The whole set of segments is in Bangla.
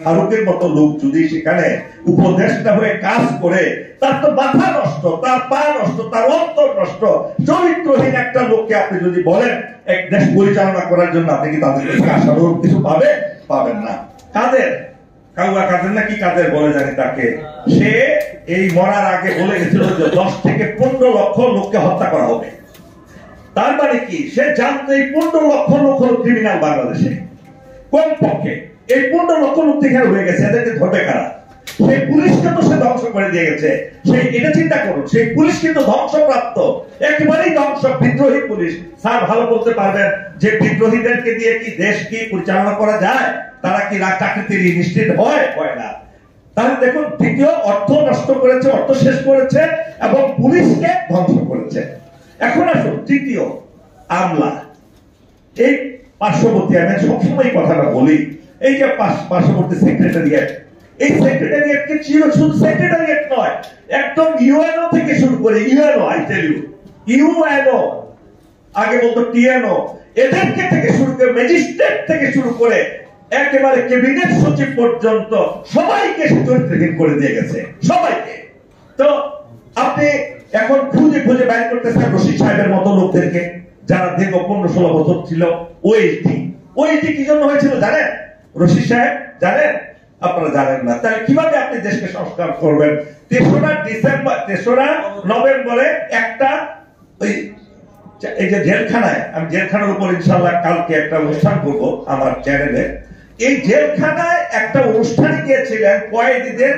ফারুকের মতো লোক যদি সেখানে উপদেষ্টা হয়ে কাজ করে, তার তো মাথা নষ্ট, তার পা নষ্ট, তার অন্তর নষ্ট। চরিত্রহীন একটা লোককে আপনি যদি বলেন এক দেশ পরিচালনা করার জন্য, আপনি কি তাদের কাছে আশানুরূপ কিছু পাবেন না। কাদের কাউয়া কাদের নাকি কাদের বলে জানি তাকে, সে এই মরার আগে বলে গেছিল যে 10 থেকে 15 লক্ষ লোককে হত্যা করা হবে। তার মানে কি, সে জানতো এই 15 লক্ষ লোক হল ক্রিমিনাল বাংলাদেশে। কমপক্ষে এই 15 লক্ষ লোক এখানে হয়ে গেছে, এদেরকে ধরবে কারা? সেই পুলিশকে তো সে ধ্বংস করে দিয়ে গেছে। সেই এটা চিন্তা করুন, সেই পুলিশ কিন্তু ধ্বংসপ্রাপ্ত, একেবারেই ধ্বংস, বিদ্রোহী পুলিশ। স্যার ভালো বলতে পারবেন যে বিদ্রোহীদেরকে দিয়ে কি দেশ কি পরিচালনা করা যায়? তারা কি চাকরিতে নিশ্চিত হয় না। তাহলে দেখুন, দ্বিতীয় অর্থ নষ্ট করেছে, অর্থ শেষ করেছে এবং পুলিশকে ধ্বংস করেছে। এখন আসুন তৃতীয়, আমলা। এই পার্শ্ববর্তী, আমি সবসময় কথাটা বলি, এই যে পার্শ্ববর্তী সেক্রেটারিয়েট, এই সেক্রেটারিয়েটকে শুধু সেক্রেটারিয়েট নয়, একদম ইউএনও থেকে শুরু করে, UNO, I tell you, UNO, আগে বলতো টিএনও, এদেরকে থেকে শুরু করে, ম্যাজিস্ট্রেট থেকে শুরু করে একেবারে ক্যাবিনেট সচিব পর্যন্ত সবাইকে চরিত্রহীন করে দিয়ে গেছে, সবাইকে। তো আপনি এখন খুঁজে খুঁজে বাইর করতেছেন রশিদ সাহেবের মতো লোকদেরকে, যারা দীর্ঘ 15-16 বছর ছিল ওএসডি। ওএসডি কি জন্য হয়েছিল জানেন রশিদ সাহেব? জানেন? আপনারা জানেন না। তাহলে কিভাবে আপনি দেশকে সংস্কার করবেন? 3রা নভেম্বরে একটা ওই এই যে জেলখানায়, আমি জেলখানার উপর ইনশাআল্লাহ কালকে একটা অনুষ্ঠান করব আমার চ্যানেলে। এই জেলখানায় একটা অনুষ্ঠানে গিয়েছিলেন কয়েদিদের,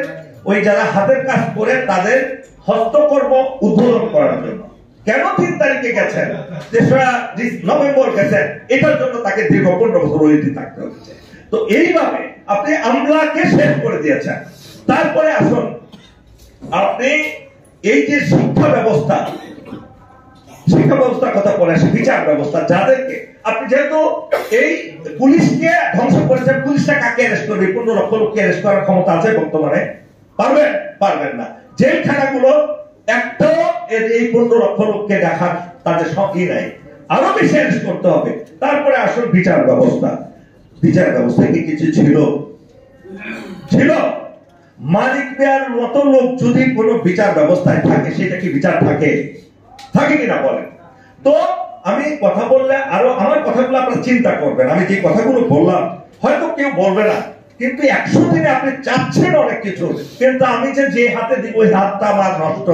ওই যারা হাতের কাজ করে তাদের হস্তকর্ম উদ্বোধন করার জন্য। কেন 3 তারিখে গেছেন, 3রা নভেম্বর গেছেন? এটার জন্য তাকে দীর্ঘ 15 বছর ওইটি থাকতে হচ্ছে। তো এইভাবে আপনি আমলাকে শেষ করে দিয়েছেন। তারপরে আসুন, আপনি এই যে শিক্ষা ব্যবস্থার কথা বলে আসে, বিচার ব্যবস্থা, যাদেরকে আপনি যেহেতু এই পুলিশকে ধ্বংস করেছেন, পুলিশটা কাকে অ্যারেস্ট করবে? 15 লক্ষ লোককে অ্যারেস্ট করার ক্ষমতা আছে বর্তমানে? পারবেন না। জেলখানাগুলো একটাও এই 15 লক্ষ লোককে দেখার তাদের শখই নাই, আরো বেশি অ্যারেস্ট করতে হবে। তারপরে আসুন বিচার ব্যবস্থা কি কিছু ছিল? মালিক মিয়ার মতো লোক যদি কোন বিচার ব্যবস্থায় থাকে, সেটা কি বিচার থাকে কিনা বলেন তো? আমি কথা বললে আরো আমার কথাগুলো আপনারা চিন্তা করবেন। আমি যে কথাগুলো বললাম হয়তো কেউ বলবে না, কিন্তু 100 দিনে আপনি চাচ্ছেন অনেক কিছু, কিন্তু আমি যে হাতে দিব ওই হাতটা আমার নষ্ট,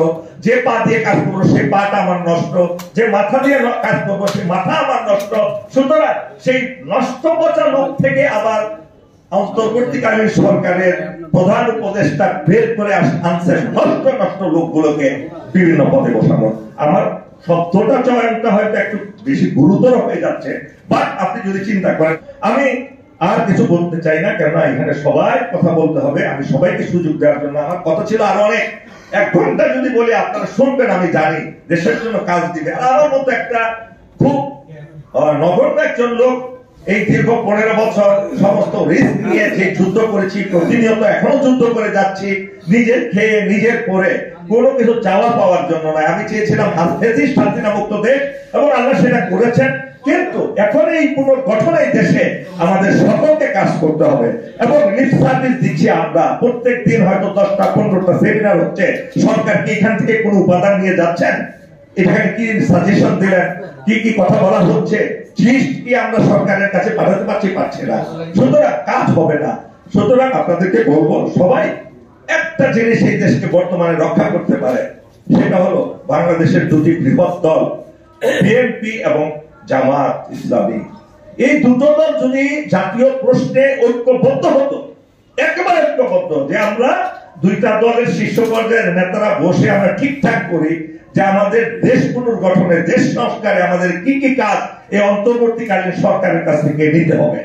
যে পা দিয়ে কাজ করবো সেই পাটা আমার নষ্ট, যে মাথা দিয়ে কাজ করবো সেই মাথা আমার নষ্ট। সুতরাং সেই নষ্ট পচা লোক থেকে আবার অন্তর্বর্তীকালীন সরকারের প্রধান উপদেষ্টা বের করে আনছে নষ্ট লোকগুলোকে বিভিন্ন পদে বসানো। আমার শব্দটা চয়নটা হয়তো একটু বেশি গুরুতর হয়ে যাচ্ছে, বাট আপনি যদি চিন্তা করেন, আমি আর কিছু বলতে চাই না, কেননা এখানে সবাই কথা বলতে হবে। আমি সবাইকে সুযোগ দেওয়ার জন্য, আমার কথা ছিল আরো অনেক, 1 ঘন্টা যদি বলি আপনারা শুনবেন, আমি জানি দেশের জন্য কাজ দিবে। আর আমার মতো একটা খুব নগণ্য একজন লোক এই দীর্ঘ 15 বছর সমস্ত রিস্ক নিয়ে যে যুদ্ধ করেছি, প্রতিনিয়ত এখনো যুদ্ধ করে যাচ্ছি, নিজের খেয়ে নিজের পরে, কোনো কিছু চাওয়া পাওয়ার জন্য নয়। আমি চেয়েছিলাম হাসিনা মুক্ত দেশ, এবং আল্লাহ সেটা করেছেন। কিন্তু এখন এই পুনর্গঠনে দেশে আমাদের সকলকে কাজ করতে হবে, এবং লিপ সার্ভিস দিচ্ছি আমরা। প্রত্যেক দিন হয়তো 10টা 15টা সেমিনার হচ্ছে। সরকার কি এখান থেকে কোনো উপাদান নিয়ে যাচ্ছেন? এখানে কি সাজেশন দিলেন? কি কথা বলা হচ্ছে? লিস্ট কি আমরা সরকারের কাছে পাঠাতে পারছি না? সুতরাং কাজ হবে না। সুতরাং আপনাদেরকে বলবো, সবাই একটা জিনিস এই দেশকে বর্তমানে রক্ষা করতে পারে, সেটা হলো বাংলাদেশের 2টি বৃহৎ দল, বিএনপি এবং জামাত ইসলামী। এই দুটো দল যদি জাতীয় প্রশ্নে ঐক্যবদ্ধ হতো, একেবারে ঐক্যবদ্ধ, যে আমরা 2টা দলের শীর্ষ পর্যায়ের নেতারা বসে আমরা ঠিকঠাক করি যে আমাদের দেশ পুনর্গঠনে, দেশ সংস্কারে আমাদের কি কাজ এই অন্তর্বর্তীকালীন সরকারের কাছ থেকে নিতে হবে,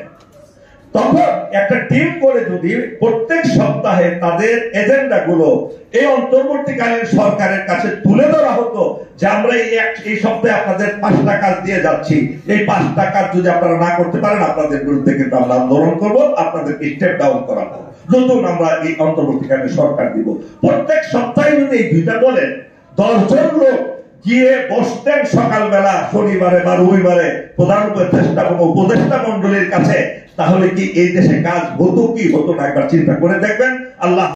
তখন একটা টিম করে যদি প্রত্যেক সপ্তাহে তাদের এজেন্ডা গুলো এই অন্তর্বর্তীকালীন সরকারের কাছে তুলে ধরা হতো, যে আমরা এই সপ্তাহে আপনাদের 5টা কাজ দিয়ে যাচ্ছি, এই 5টা কাজ যদি আপনারা না করতে পারেন, আপনাদের বিরুদ্ধে কিন্তু আমরা আন্দোলন করবো, আপনাদেরকে স্টেপ ডাউন করাবো, নতুন আমরা এই অন্তর্বর্তীকালীন সরকার দিব। প্রত্যেক সপ্তাহে যদি এই 2টা দলের 10 জন লোক গিয়ে বসতেন সকালবেলা, শনিবারে বা রবিবারে, প্রধান উপদেষ্টা এবং উপদেষ্টা মন্ডলীর কাছে তাহলে কি এই দেশে কাজ হতো কি হতো না একবার চিন্তা করে দেখবেন। আল্লাহ